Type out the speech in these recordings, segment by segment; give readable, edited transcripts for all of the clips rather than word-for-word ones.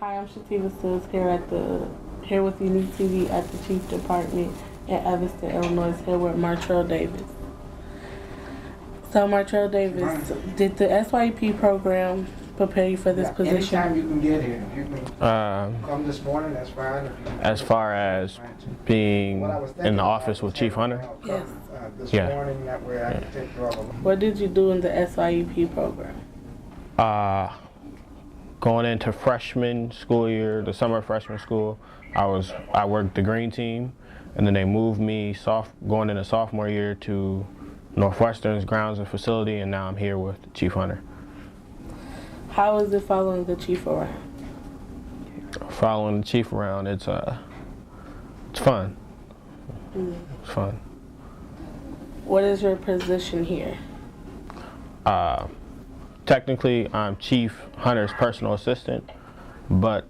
Hi, I'm Shativa Sills here with Unique TV at the Chief Department in Evanston, Illinois, here with Martrell Davis. So Martrell Davis, did the SYP program prepare you for this position? Anytime you can get here. You can come this morning, that's fine. As far as being in the office with Chief Hunter? Yes. This morning, that way I can take care of them. What did you do in the SYP program? Going into freshman school year, the summer freshman school, I worked the green team, and then they moved me going into sophomore year to Northwestern's grounds and facility, and now I'm here with Chief Hunter. How is it following the chief around? Following the chief around, it's fun. It's fun. What is your position here? Technically, I'm Chief Hunter's personal assistant, but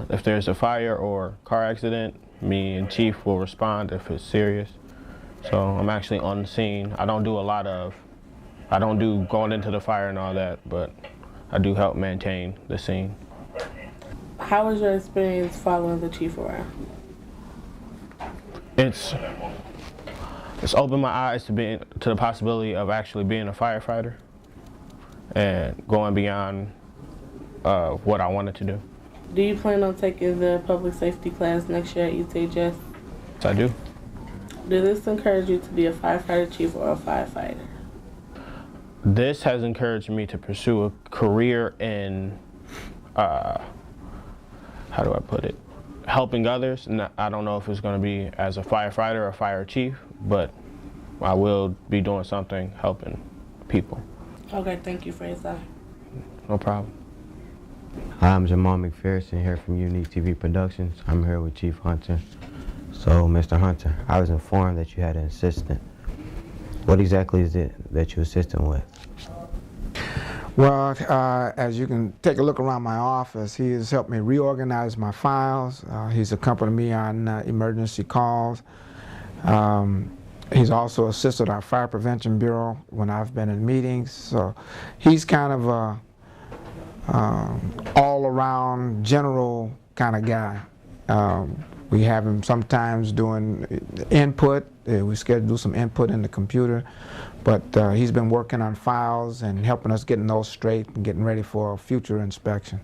if there's a fire or car accident, me and Chief will respond if it's serious. So I'm actually on the scene. I don't do going into the fire and all that, but I do help maintain the scene. How was your experience following the chief around? It's opened my eyes to the possibility of actually being a firefighter and going beyond what I wanted to do. Do you plan on taking the public safety class next year at ETHS? Yes, I do. Did this encourage you to be a firefighter chief or a firefighter? This has encouraged me to pursue a career in, how do I put it, helping others. And I don't know if it's going to be as a firefighter or fire chief, but I will be doing something helping people. Okay, thank you for your time. No problem. Hi, I'm Jamal McPherson here from Unique TV Productions. I'm here with Chief Hunter. So, Mr. Hunter, I was informed that you had an assistant. What exactly is it that you're assisting with? Well, as you can take a look around my office, he has helped me reorganize my files. He's accompanied me on emergency calls. He's also assisted our Fire Prevention Bureau when I've been in meetings. So he's kind of a all-around general kind of guy. We have him sometimes doing input. We schedule some input in the computer, but he's been working on files and helping us getting those straight and getting ready for a future inspection.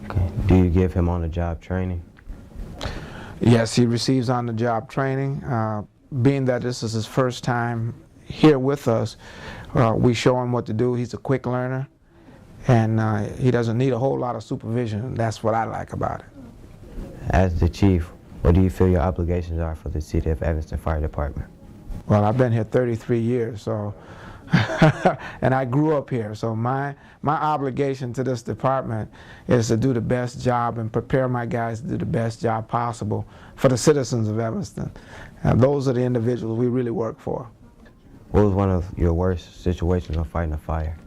Okay. Do you give him on-the-job training? Yes, he receives on-the-job training. Being that this is his first time here with us, we show him what to do. He's a quick learner, and he doesn't need a whole lot of supervision. That's what I like about it. As the chief, what do you feel your obligations are for the City of Evanston Fire Department? Well, I've been here 33 years, so and I grew up here, so my obligation to this department is to do the best job and prepare my guys to do the best job possible for the citizens of Evanston. Those are the individuals we really work for. What was one of your worst situations on fighting a fire?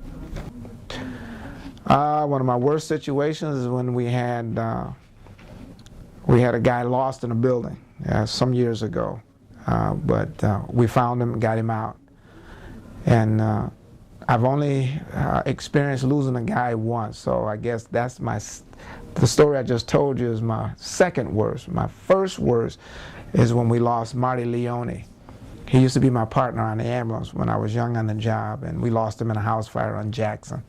One of my worst situations is when we had a guy lost in a building some years ago, but we found him and got him out. And I've only experienced losing a guy once, so I guess that's the story I just told you is my second worst. My first worst is when we lost Marty Leone. He used to be my partner on the ambulance when I was young on the job, and we lost him in a house fire on Jackson.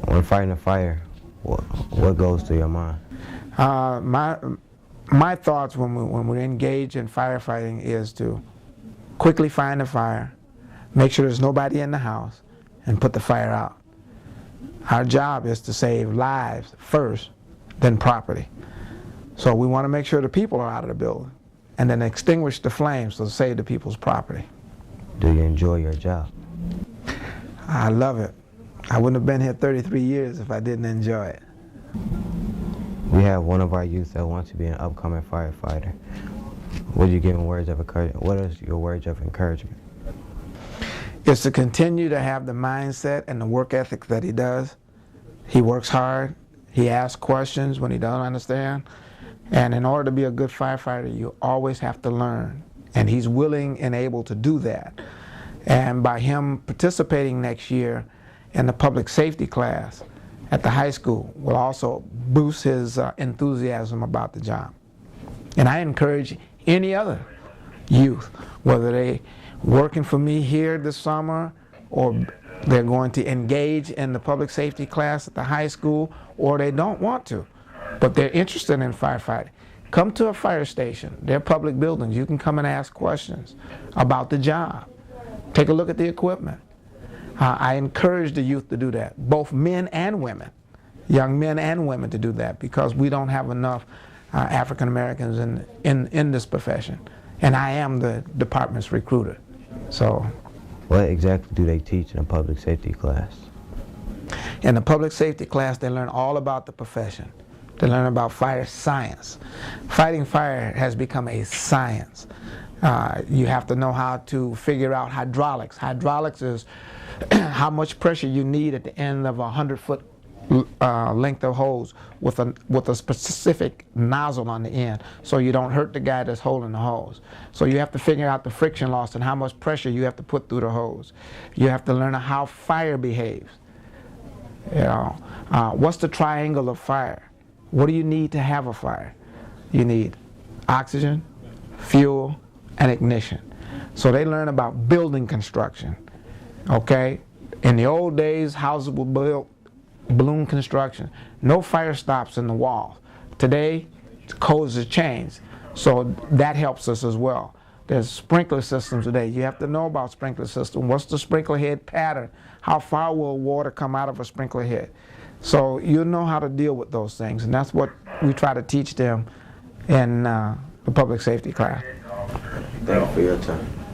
When fighting a fire, what goes through your mind? My thoughts when we engage in firefighting is to quickly find the fire, make sure there's nobody in the house, and put the fire out. Our job is to save lives first, then property. So we want to make sure the people are out of the building, and then extinguish the flames to save the people's property. Do you enjoy your job? I love it. I wouldn't have been here 33 years if I didn't enjoy it. We have one of our youth that wants to be an upcoming firefighter. What are you giving words of encouragement? What is your words of encouragement? It's to continue to have the mindset and the work ethic that he does. He works hard. He asks questions when he doesn't understand. And in order to be a good firefighter, you always have to learn. And he's willing and able to do that. And by him participating next year in the public safety class, at the high school will also boost his enthusiasm about the job. And I encourage any other youth, whether they working for me here this summer or they're going to engage in the public safety class at the high school, or they don't want to, but they're interested in firefighting. Come to a fire station. They're public buildings. You can come and ask questions about the job. Take a look at the equipment. I encourage the youth to do that, both men and women, young men and women, to do that, because we don't have enough African Americans in this profession. And I am the department's recruiter. So, what exactly do they teach in a public safety class? In the public safety class, they learn all about the profession. They learn about fire science. Fighting fire has become a science. You have to know how to figure out hydraulics. Hydraulics is how much pressure you need at the end of a 100-foot length of hose with a specific nozzle on the end, so you don't hurt the guy that's holding the hose. So you have to figure out the friction loss and how much pressure you have to put through the hose. You have to learn how fire behaves. You know, what's the triangle of fire? What do you need to have a fire? You need oxygen, fuel, and ignition. So they learn about building construction. Okay? In the old days, houses were built balloon construction. No fire stops in the wall. Today, the codes have changed. So that helps us as well. There's sprinkler systems today. You have to know about sprinkler system. What's the sprinkler head pattern? How far will water come out of a sprinkler head? So you know how to deal with those things, and that's what we try to teach them in the public safety class. Thank you for your time.